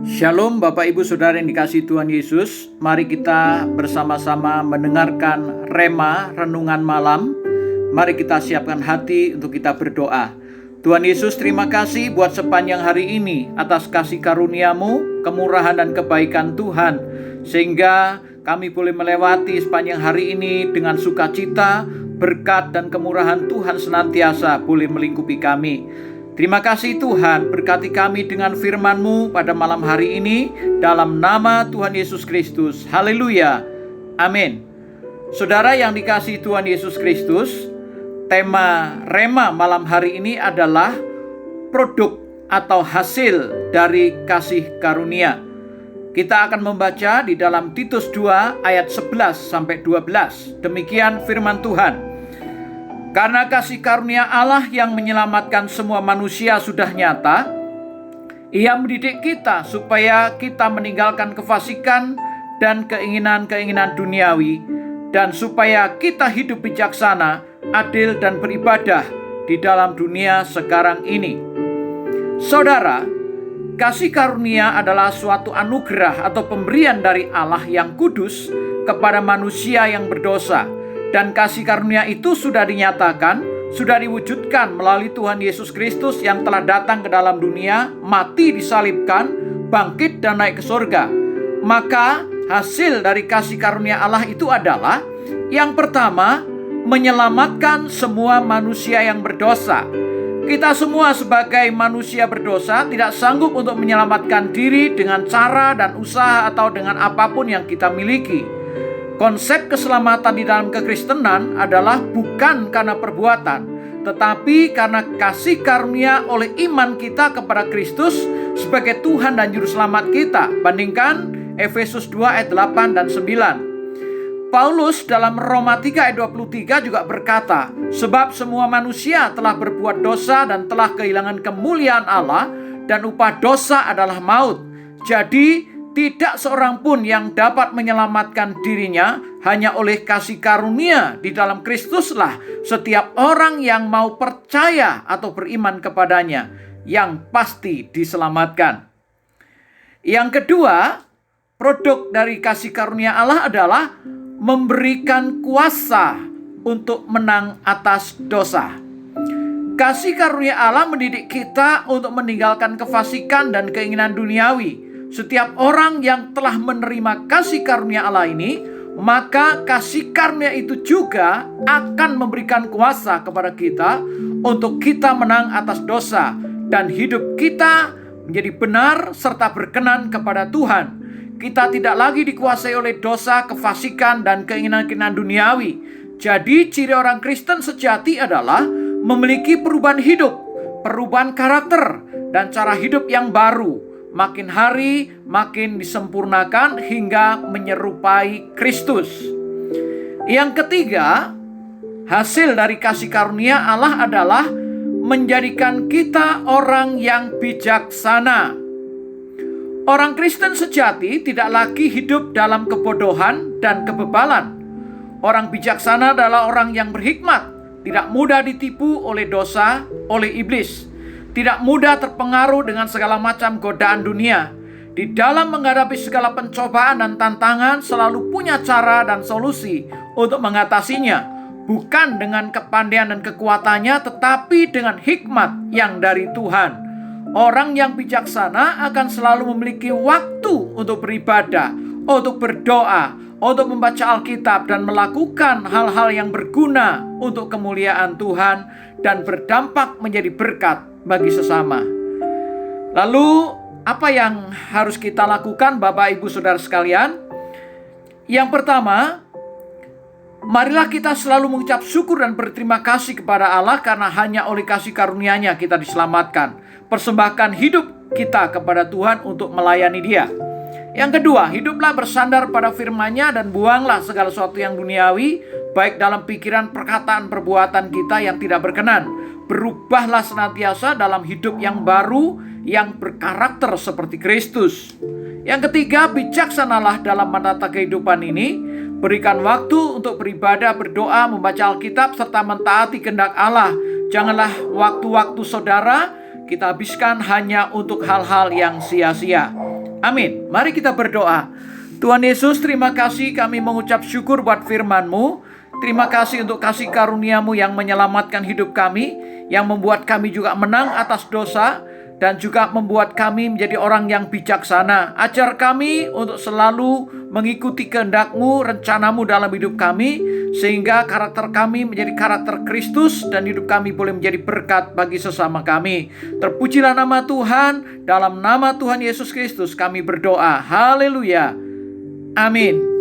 Shalom Bapak Ibu Saudara yang dikasihi Tuhan Yesus. Mari kita bersama-sama mendengarkan Rema Renungan Malam. Mari kita siapkan hati untuk kita berdoa. Tuhan Yesus, terima kasih buat sepanjang hari ini atas kasih karunia-Mu, kemurahan dan kebaikan Tuhan, sehingga kami boleh melewati sepanjang hari ini dengan sukacita, berkat dan kemurahan Tuhan senantiasa boleh melingkupi kami. Terima kasih Tuhan, berkati kami dengan firman-Mu pada malam hari ini, dalam nama Tuhan Yesus Kristus. Haleluya, amin. Saudara yang dikasihi Tuhan Yesus Kristus, tema Rema malam hari ini adalah produk atau hasil dari kasih karunia. Kita akan membaca di dalam Titus 2 ayat 11-12. Demikian firman Tuhan. Karena kasih karunia Allah yang menyelamatkan semua manusia sudah nyata, Ia mendidik kita supaya kita meninggalkan kefasikan dan keinginan-keinginan duniawi, dan supaya kita hidup bijaksana, adil dan beribadah di dalam dunia sekarang ini. Saudara, kasih karunia adalah suatu anugerah atau pemberian dari Allah yang kudus kepada manusia yang berdosa. Dan kasih karunia itu sudah dinyatakan, sudah diwujudkan melalui Tuhan Yesus Kristus yang telah datang ke dalam dunia, mati disalibkan, bangkit dan naik ke surga. Maka hasil dari kasih karunia Allah itu adalah, yang pertama, menyelamatkan semua manusia yang berdosa. Kita semua sebagai manusia berdosa tidak sanggup untuk menyelamatkan diri dengan cara dan usaha atau dengan apapun yang kita miliki. Konsep keselamatan di dalam kekristenan adalah bukan karena perbuatan, tetapi karena kasih karunia oleh iman kita kepada Kristus sebagai Tuhan dan Juru Selamat kita. Bandingkan Efesus 2 ayat 8 dan 9. Paulus dalam Roma 3 ayat 23 juga berkata, sebab semua manusia telah berbuat dosa dan telah kehilangan kemuliaan Allah, dan upah dosa adalah maut. Jadi tidak seorang pun yang dapat menyelamatkan dirinya, hanya oleh kasih karunia di dalam Kristuslah setiap orang yang mau percaya atau beriman kepadanya yang pasti diselamatkan. Yang kedua, produk dari kasih karunia Allah adalah memberikan kuasa untuk menang atas dosa. Kasih karunia Allah mendidik kita untuk meninggalkan kefasikan dan keinginan duniawi. Setiap orang yang telah menerima kasih karunia Allah ini, maka kasih karunia itu juga akan memberikan kuasa kepada kita untuk kita menang atas dosa dan hidup kita menjadi benar serta berkenan kepada Tuhan. Kita tidak lagi dikuasai oleh dosa, kefasikan dan keinginan-keinginan duniawi. Jadi ciri orang Kristen sejati adalah memiliki perubahan hidup, perubahan karakter dan cara hidup yang baru. Makin hari makin disempurnakan hingga menyerupai Kristus. Yang ketiga, hasil dari kasih karunia Allah adalah menjadikan kita orang yang bijaksana. Orang Kristen sejati tidak lagi hidup dalam kebodohan dan kebebalan. Orang bijaksana adalah orang yang berhikmat, tidak mudah ditipu oleh dosa, oleh iblis. Tidak mudah terpengaruh dengan segala macam godaan dunia. Di dalam menghadapi segala pencobaan dan tantangan selalu punya cara dan solusi untuk mengatasinya. Bukan dengan kepandaian dan kekuatannya, tetapi dengan hikmat yang dari Tuhan. Orang yang bijaksana akan selalu memiliki waktu untuk beribadah, untuk berdoa, untuk membaca Alkitab dan melakukan hal-hal yang berguna untuk kemuliaan Tuhan dan berdampak menjadi berkat bagi sesama. Lalu apa yang harus kita lakukan Bapak Ibu Saudara sekalian? Yang pertama, marilah kita selalu mengucap syukur dan berterima kasih kepada Allah karena hanya oleh kasih karunia-Nya kita diselamatkan. Persembahkan hidup kita kepada Tuhan untuk melayani Dia. Yang kedua, hiduplah bersandar pada firman-Nya dan buanglah segala sesuatu yang duniawi, baik dalam pikiran, perkataan, perbuatan kita yang tidak berkenan. Berubahlah senantiasa dalam hidup yang baru, yang berkarakter seperti Kristus. Yang ketiga, bijaksanalah dalam menata kehidupan ini. Berikan waktu untuk beribadah, berdoa, membaca Alkitab, serta mentaati kehendak Allah. Janganlah waktu-waktu saudara kita habiskan hanya untuk hal-hal yang sia-sia. Amin. Mari kita berdoa. Tuhan Yesus, terima kasih, kami mengucap syukur buat firman-Mu. Terima kasih untuk kasih karunia-Mu yang menyelamatkan hidup kami, yang membuat kami juga menang atas dosa, dan juga membuat kami menjadi orang yang bijaksana. Ajar kami untuk selalu mengikuti kehendak-Mu, rencana-Mu dalam hidup kami, sehingga karakter kami menjadi karakter Kristus dan hidup kami boleh menjadi berkat bagi sesama kami. Terpujilah nama Tuhan. Dalam nama Tuhan Yesus Kristus kami berdoa. Haleluya. Amin.